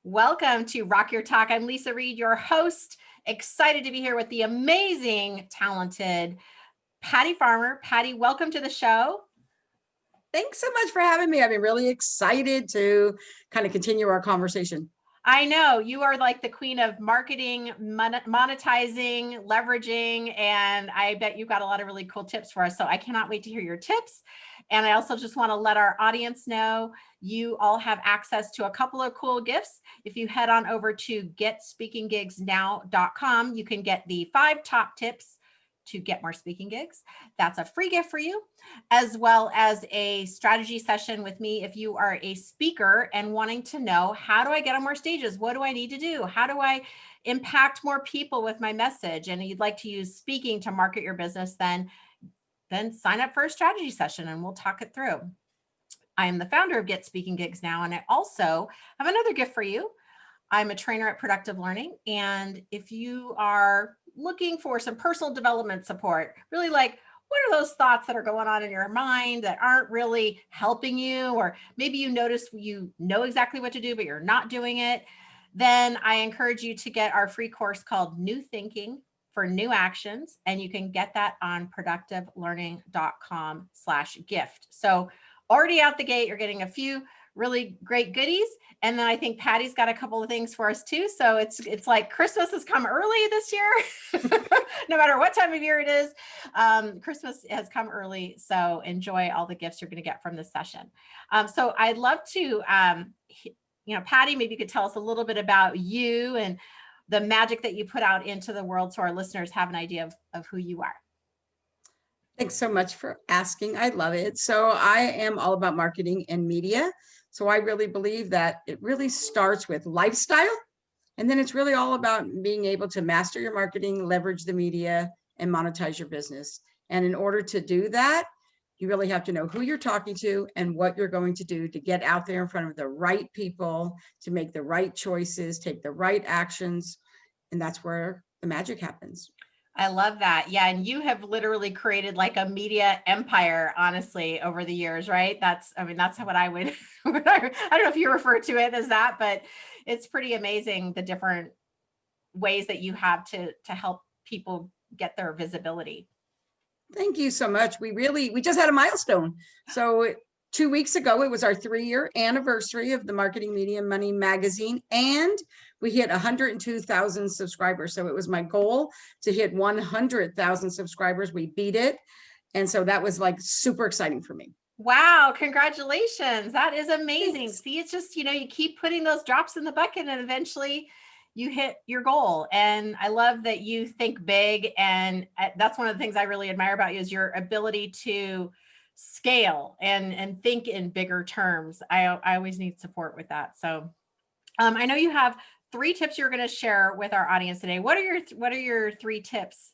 Welcome to Rock Your Talk. I'm Leisa Reid, your host. Excited to be here with the amazing, talented Patty Farmer. Patty, welcome to the show. Thanks so much for having me. I've been really excited to kind of continue our conversation. I know you are like the queen of marketing, monetizing, leveraging, and I bet you've got a lot of really cool tips for us. So I cannot wait to hear your tips. And I also just want to let our audience know you all have access to a couple of cool gifts. If you head on over to GetSpeakingGigsNow.com, you can get the 5 top tips to get more speaking gigs. That's a free gift for you, as well as a strategy session with me if you are a speaker and wanting to know, how do I get on more stages? What do I need to do? How do I impact more people with my message? And you'd like to use speaking to market your business, then sign up for a strategy session and we'll talk it through. I am the founder of Get Speaking Gigs Now, and I also have another gift for you. I'm a trainer at Productive Learning. And if you are looking for some personal development support, really like, what are those thoughts that are going on in your mind that aren't really helping you? Or maybe you notice you know exactly what to do, but you're not doing it. Then I encourage you to get our free course called New Thinking for New Actions. And you can get that on productivelearning.com/gift. So already out the gate, you're getting a few really great goodies. And then I think Patty's got a couple of things for us too. So it's like Christmas has come early this year. No matter what time of year it is, Christmas has come early. So enjoy all the gifts you're going to get from this session. So I'd love to, Patty, maybe you could tell us a little bit about you and the magic that you put out into the world so our listeners have an idea of who you are. Thanks so much for asking. I love it. So I am all about marketing and media. So I really believe that it really starts with lifestyle. And then it's really all about being able to master your marketing, leverage the media, and monetize your business. And in order to do that, you really have to know who you're talking to and what you're going to do to get out there in front of the right people, to make the right choices, take the right actions. And that's where the magic happens. I love that. Yeah. And you have literally created like a media empire, honestly, over the years, right? That's what I would, I don't know if you refer to it as that, but it's pretty amazing the different ways that you have to help people get their visibility. Thank you so much. We just had a milestone. So 2 weeks ago, it was our 3-year anniversary of the Marketing Media Money magazine, and we hit 102,000 subscribers. So it was my goal to hit 100,000 subscribers. We beat it. And so that was like super exciting for me. Wow. Congratulations. That is amazing. Thanks. See, it's just, you keep putting those drops in the bucket and eventually you hit your goal. And I love that you think big. And that's one of the things I really admire about you is your ability to scale and think in bigger terms. I always need support with that. So I know you have 3 tips you're going to share with our audience today. What are your 3 tips?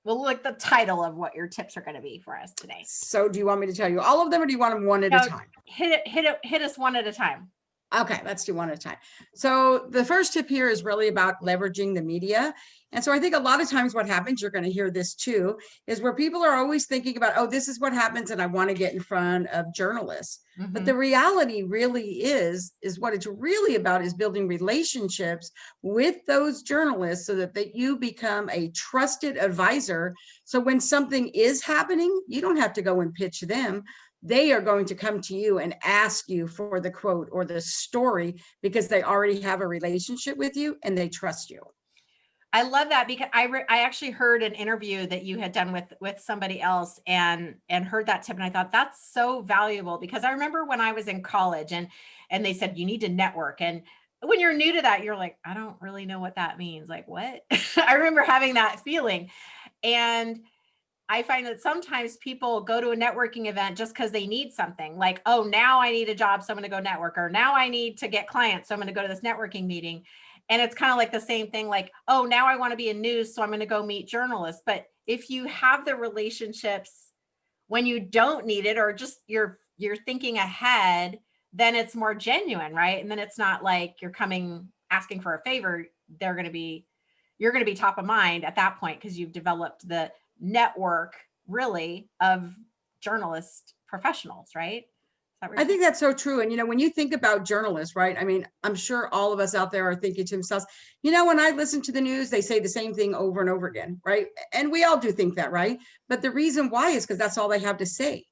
Well, like the title of what your tips are going to be for us today. So do you want me to tell you all of them, or do you want them one at a time? Hit us one at a time. Okay, let's do one at a time. So the first tip here is really about leveraging the media. And so I think a lot of times what happens, you're going to hear this too, is where people are always thinking about, oh, this is what happens and I want to get in front of journalists. Mm-hmm. But the reality really is what it's really about is building relationships with those journalists so that you become a trusted advisor. So when something is happening, you don't have to go and pitch them. They are going to come to you and ask you for the quote or the story because they already have a relationship with you and they trust you. I love that because I actually heard an interview that you had done with somebody else and heard that tip. And I thought that's so valuable because I remember when I was in college and they said, you need to network. And when you're new to that, you're like, I don't really know what that means. Like what? I remember having that feeling. And I find that sometimes people go to a networking event just because they need something like, oh, now I need a job, so I'm going to go network, or now I need to get clients, so I'm going to go to this networking meeting. And it's kind of like the same thing, like, oh, now I want to be in news, so I'm going to go meet journalists. But if you have the relationships when you don't need it, or just you're thinking ahead, then it's more genuine, right? And then it's not like you're coming asking for a favor. You're going to be top of mind at that point because you've developed the network really of journalist professionals, right? that what I you're saying? think that's so true. And, when you think about journalists, right? I mean, I'm sure all of us out there are thinking to themselves, when I listen to the news, they say the same thing over and over again, right? And we all do think that, right? But the reason why is because that's all they have to say.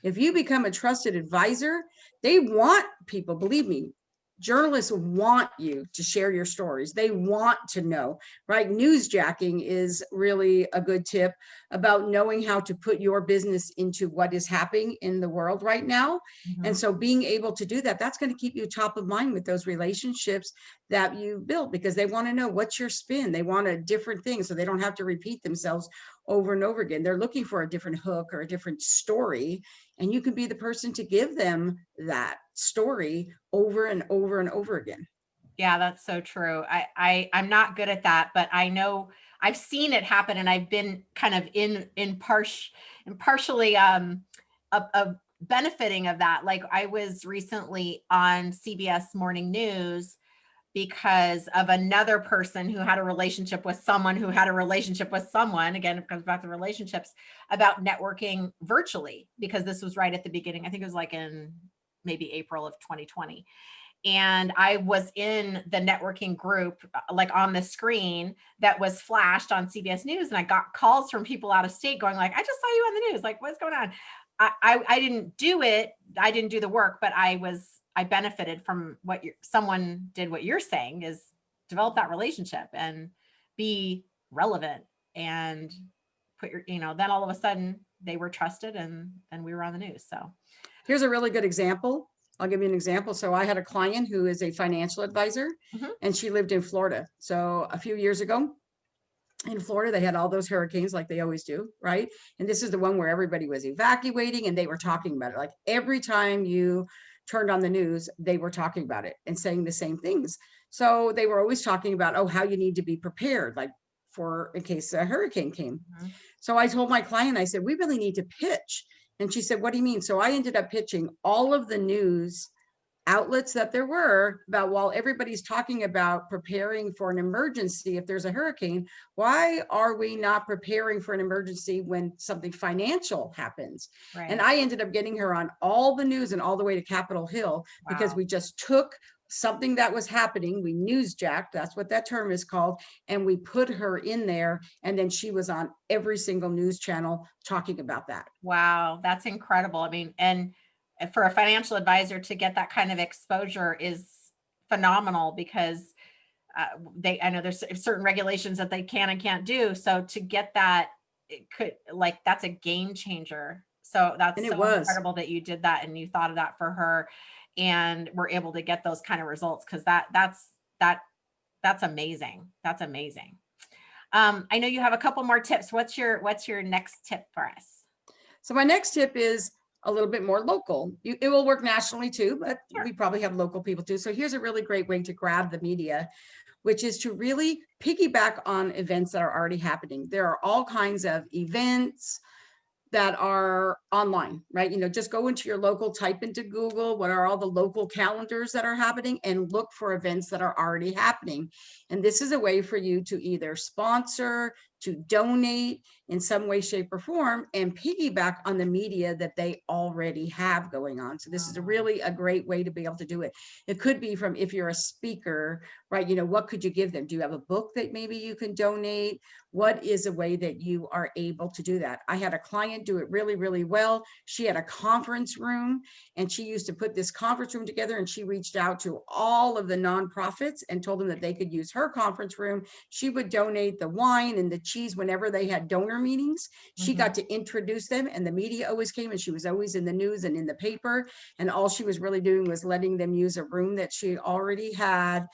If you become a trusted advisor, they want people, believe me, journalists want you to share your stories. They want to know, right? Newsjacking is really a good tip about knowing how to put your business into what is happening in the world right now. And Mhm. so being able to do that, that's going to keep you top of mind with those relationships that you build, because they want to know what's your spin. They want a different thing so they don't have to repeat themselves over and over again. They're looking for a different hook or a different story. And you can be the person to give them that story over and over and over again. Yeah, that's so true. I'm not good at that, but I know I've seen it happen, and I've been kind of partially of benefiting of that. Like, I was recently on CBS Morning News because of another person who had a relationship with someone who had a relationship with someone. Again, it comes back to relationships, about networking virtually, because this was right at the beginning. I think it was like in maybe April of 2020. And I was in the networking group, like on the screen that was flashed on CBS News. And I got calls from people out of state going like, I just saw you on the news. Like, what's going on? I didn't do it. I didn't do the work, but I benefited from someone did what you're saying, is develop that relationship and be relevant, and then all of a sudden they were trusted, and we were on the news. So, Here's a really good example. I'll give you an example. So I had a client who is a financial advisor, mhm. and she lived in Florida. So a few years ago in Florida, they had all those hurricanes like they always do, right? And this is the one where everybody was evacuating and they were talking about it. Like every time you turned on the news, they were talking about it and saying the same things. So they were always talking about, oh, how you need to be prepared, like for in case a hurricane came. Mhm. So I told my client, I said, we really need to pitch. And she said, what do you mean? So I ended up pitching all of the news outlets that there were about, while everybody's talking about preparing for an emergency if there's a hurricane, why are we not preparing for an emergency when something financial happens? And Right. I ended up getting her on all the news and all the way to Capitol Hill, because Wow. we just took something that was happening, we newsjacked, that's what that term is called, and we put her in there, and then she was on every single news channel talking about that. Wow, that's incredible. I mean, and for a financial advisor to get that kind of exposure is phenomenal, because I know there's certain regulations that they can and can't do. So to get that, that's a game changer. So And that's it so was. incredible that you did that and you thought of that for her, and were able to get those kind of results, because that's amazing. That's amazing. I know you have a couple more tips. What's your next tip for us? So my next tip is a little bit more local. It will work nationally too, but Sure. we probably have local people too. So here's a really great way to grab the media, which is to really piggyback on events that are already happening. There are all kinds of events that are online, right? Just go into your local, type into Google, what are all the local calendars that are happening, and look for events that are already happening. And this is a way for you to either sponsor, to donate in some way, shape, or form, and piggyback on the media that they already have going on. So this is really a great way to be able to do it. It could be from, if you're a speaker, right? What could you give them? Do you have a book that maybe you can donate? What is a way that you are able to do that? I had a client do it really, really well. She had a conference room, and she used to put this conference room together, and she reached out to all of the nonprofits and told them that they could use her conference room. She would donate the wine and the cheese whenever they had donor meetings. She Mhm. got to introduce them, and the media always came, and she was always in the news and in the paper. And all she was really doing was letting them use a room that she already had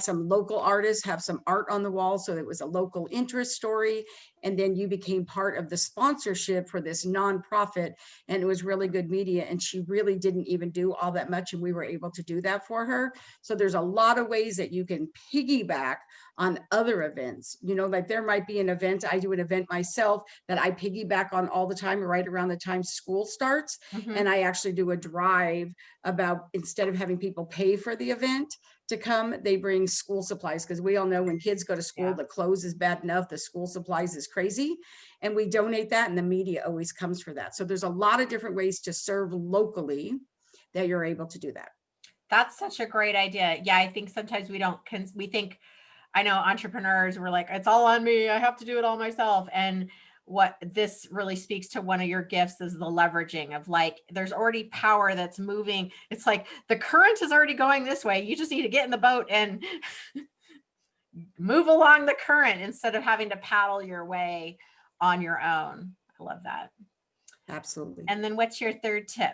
some local artists have some art on the wall. So it was a local interest story. And then you became part of the sponsorship for this nonprofit, and it was really good media. And she really didn't even do all that much, and we were able to do that for her. So there's a lot of ways that you can piggyback on other events. Like there might be an event, I do an event myself that I piggyback on all the time, right around the time school starts. Mhm. And I actually do a drive about, instead of having people pay for the event to come, they bring school supplies, because we all know when kids go to school, Yeah. the clothes is bad enough, the school supplies is crazy, and we donate that, and the media always comes for that. So there's a lot of different ways to serve locally, that you're able to do that. That's such a great idea. Yeah, I think sometimes we think, I know entrepreneurs were like, it's all on me. I have to do it all myself. And what this really speaks to one of your gifts is the leveraging of like, there's already power that's moving. It's like the current is already going this way. You just need to get in the boat and move along the current instead of having to paddle your way on your own. I love that. Absolutely. And then what's your third tip?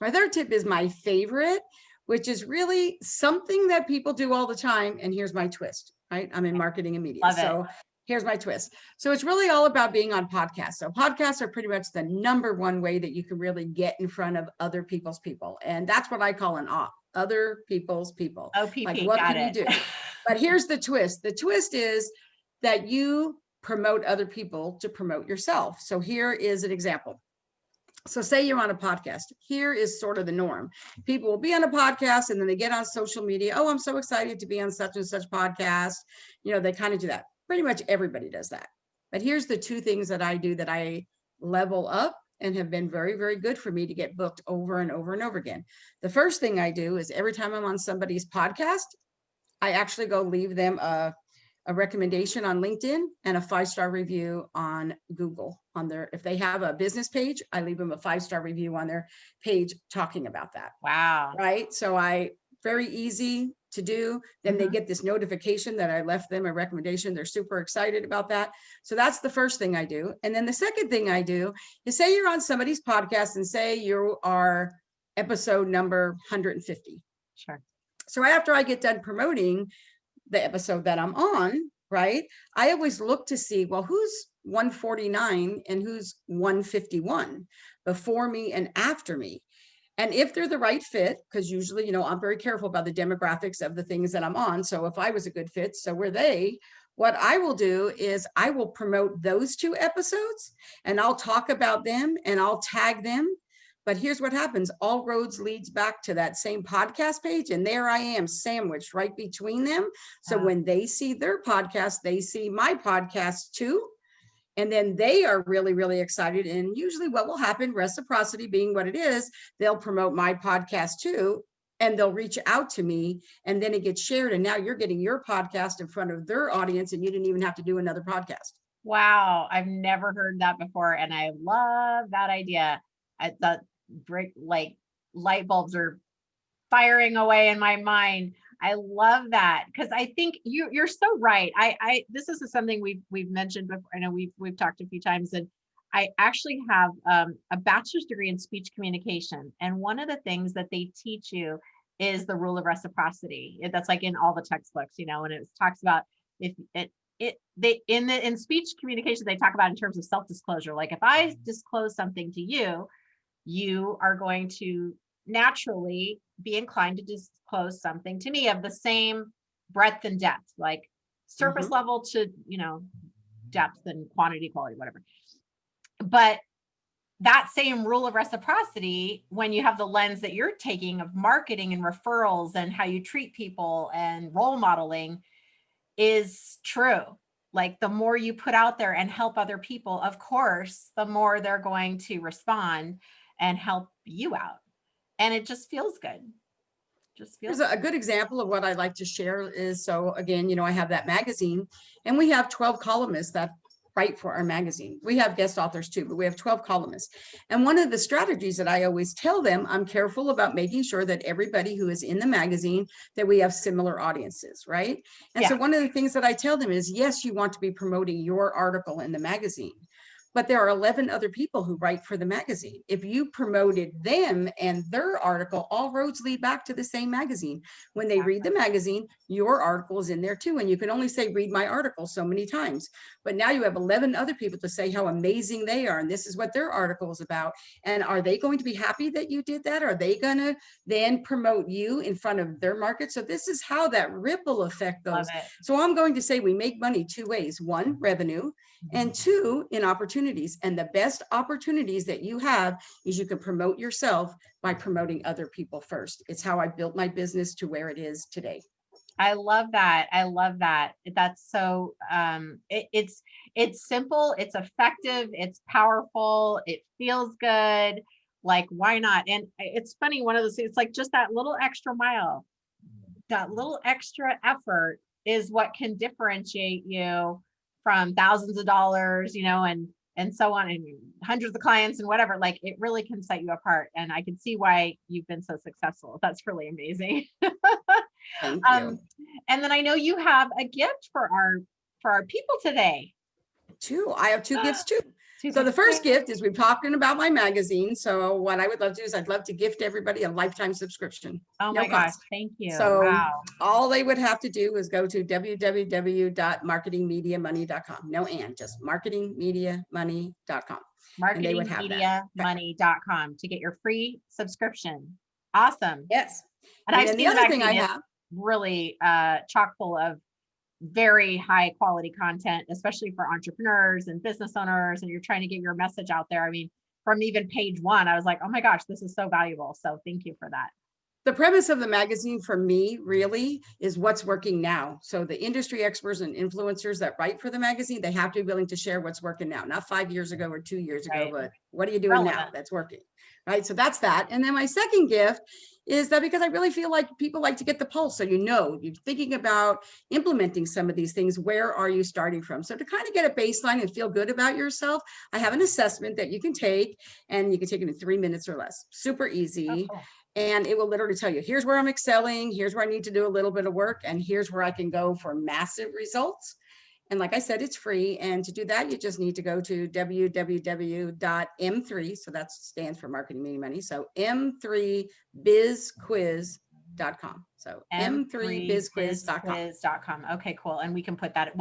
My third tip is my favorite, which is really something that people do all the time. And here's my twist, right? I'm in marketing and media. Love it. So here's my twist. So it's really all about being on podcasts. So podcasts are pretty much the number one way that you can really get in front of other people's people. And that's what I call an OP, other people's people. OPP, like what got can it. you do? But here's the twist. The twist is that you promote other people to promote yourself. So here is an example. So say you're on a podcast. Here is sort of the norm. People will be on a podcast and then they get on social media. Oh, I'm so excited to be on such and such podcast. They kind of do that. Pretty much everybody does that. But here's the two things that I do that I level up and have been very, very good for me to get booked over and over and over again. The first thing I do is every time I'm on somebody's podcast, I actually go leave them a recommendation on LinkedIn and a 5-star review on Google if they have a business page, I leave them a 5-star review on their page talking about that. Wow. Right. So very easy to do. Then they get this notification that I left them a recommendation. They're super excited about that. So that's the first thing I do. And then the second thing I do is say you're on somebody's podcast and say you are episode number 150. Sure. So after I get done promoting the episode that I'm on, right, I always look to see, well, who's 149 and who's 151 before me and after me. And if they're the right fit, because usually, I'm very careful about the demographics of the things that I'm on. So if I was a good fit, so were they. What I will do is I will promote those 2 episodes and I'll talk about them and I'll tag them. But here's what happens. All roads leads back to that same podcast page. And there I am sandwiched right between them. So when they see their podcast, they see my podcast too. And then they are really, really excited. And usually what will happen, reciprocity being what it is, they'll promote my podcast too. And they'll reach out to me and then it gets shared. And now you're getting your podcast in front of their audience and you didn't even have to do another podcast. Wow. I've never heard that before. And I love that idea. I thought light bulbs are firing away in my mind. I love that because I think you're so right. This is something we've mentioned before. I know we've talked a few times, and I actually have a bachelor's degree in speech communication. And one of the things that they teach you is the rule of reciprocity. That's like in all the textbooks, and it talks about in speech communication, they talk about in terms of self-disclosure. Like if I disclose something to you, you are going to naturally be inclined to disclose something to me of the same breadth and depth, like surface level to, depth and quantity, quality, whatever. But that same rule of reciprocity, when you have the lens that you're taking of marketing and referrals and how you treat people and role modeling, is true. Like the more you put out there and help other people, of course, the more they're going to respond and help you out. And it just feels good. Here's a good example of what I like to share is, so again, I have that magazine and we have 12 columnists that write for our magazine. We have guest authors too, but we have 12 columnists. And one of the strategies that I always tell them, I'm careful about making sure that everybody who is in the magazine, that we have similar audiences, right? And so one of the things that I tell them is, yes, you want to be promoting your article in the magazine, but there are 11 other people who write for the magazine. If you promoted them and their article, all roads lead back to the same magazine. When they read the magazine, your article is in there too. And you can only say, read my article so many times. But now you have 11 other people to say how amazing they are. And this is what their article is about. And are they going to be happy that you did that? Are they going to then promote you in front of their market? So this is how that ripple effect goes. So I'm going to say we make money 2 ways. 1, revenue, and 2, in opportunities. And the best opportunities that you have is you can promote yourself by promoting other people first. It's how I built my business to where it is today. I love that. I love that. That's so, it's simple, it's effective, it's powerful, it feels good. Like, why not? And it's funny, one of those things, it's like just that little extra mile, that little extra effort is what can differentiate you from thousands of dollars, and so on, and hundreds of clients and whatever. Like, it really can set you apart. And I can see why you've been so successful. That's really amazing. Thank um, you. and then I know you have a gift for our people today. I have two gifts too. Two So the gifts. first gift is we've talking about my magazine. So what I would love to do is I'd love to gift everybody a lifetime subscription. Oh No my gosh, cost. thank you. So Wow. all they would have to do is go to www.marketingmediamoney.com. No, and just marketingmediamoney.com. And they would have that. Marketingmediamoney.com to get your free subscription. Awesome. Yes. And And I've then the seen the other thing I magazine. It's have, really chock full of very high quality content, especially for entrepreneurs and business owners, and you're trying to get your message out there. I mean, from even page one, I was like, oh my gosh, this is so valuable. So thank you for that. the premise of the magazine for me really is what's working now. So the industry experts and influencers that write for the magazine, they have to be willing to share what's working now, not 5 years ago or 2 years ago, Right. but what are you doing Relevant. now that's working, right? So that's that. And then my second gift is that because I really feel like people like to get the pulse. So, you're thinking about implementing some of these things. Where are you starting from? So to kind of get a baseline and feel good about yourself, I have an assessment that you can take, and you can take it in 3 minutes or less. Super easy. Oh, cool. And it will literally tell you, here's where I'm excelling, here's where I need to do a little bit of work, and here's where I can go for massive results. And like I said, it's free. And to do that, you just need to go to www.m3. So that stands for Marketing Media Money. So m3bizquiz.com. So m3bizquiz.com. Okay, cool. And we'll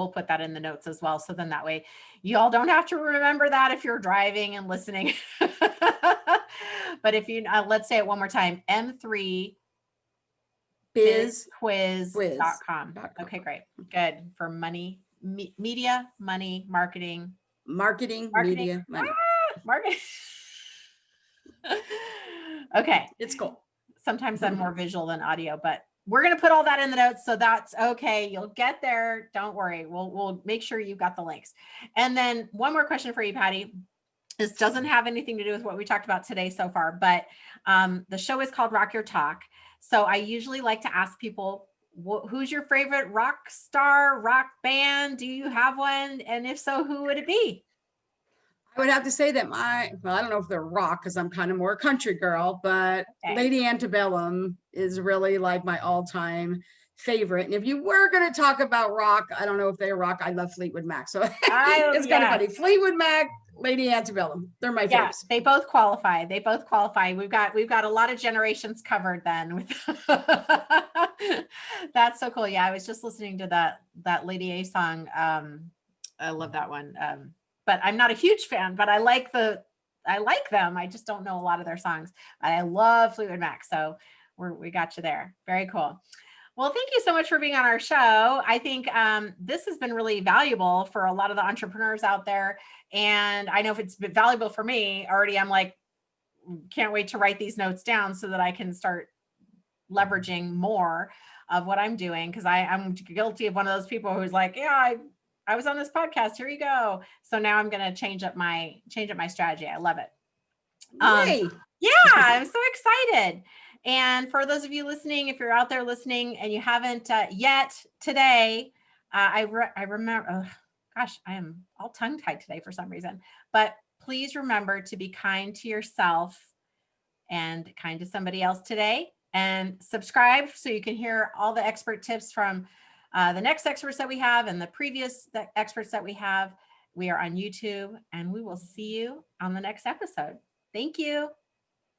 put that in the notes as well. So then that way you all don't have to remember that if you're driving and listening. But if you, let's say it one more time, m3bizquiz.com. Okay, great. Good. For money, media, money, marketing. Marketing, media, money. Marketing. Okay. It's cool. Sometimes I'm more visual than audio, but we're going to put all that in the notes. So that's okay. You'll get there. Don't worry. We'll make sure you've got the links. And then one more question for you, Patty. This doesn't have anything to do with what we talked about today so far, but the show is called Rock Your Talk. So I usually like to ask people, who's your favorite rock star, rock band? Do you have one? And if so, who would it be? I would have to say that I don't know if they're rock because I'm kind of more a country girl, but Okay. Lady Antebellum is really like my all-time favorite. And if you were going to talk about rock, I don't know if they're rock. I love Fleetwood Mac. So it's kind of funny. Fleetwood Mac, Lady Antebellum. They're my favorites. They both qualify. We've got a lot of generations covered then. That's so cool. Yeah, I was just listening to that Lady A song. I love that one. But I'm not a huge fan, but I like them. I just don't know a lot of their songs. I love Fleetwood Mac. So we got you there. Very cool. Well, thank you so much for being on our show. I think this has been really valuable for a lot of the entrepreneurs out there. And I know if it's been valuable for me already, I'm like, can't wait to write these notes down so that I can start leveraging more of what I'm doing. Cause I'm guilty of one of those people who's like, yeah, I was on this podcast. Here you go. So now I'm going to change up my strategy. I love it. Yeah, I'm so excited. And for those of you listening, if you're out there listening and you haven't yet today, I remember, oh, gosh, I am all tongue tied today for some reason, but please remember to be kind to yourself and kind to somebody else today, and subscribe so you can hear all the expert tips from the next experts that we have and the previous experts that we have. We are on YouTube, and we will see you on the next episode. Thank you.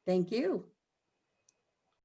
Thank you.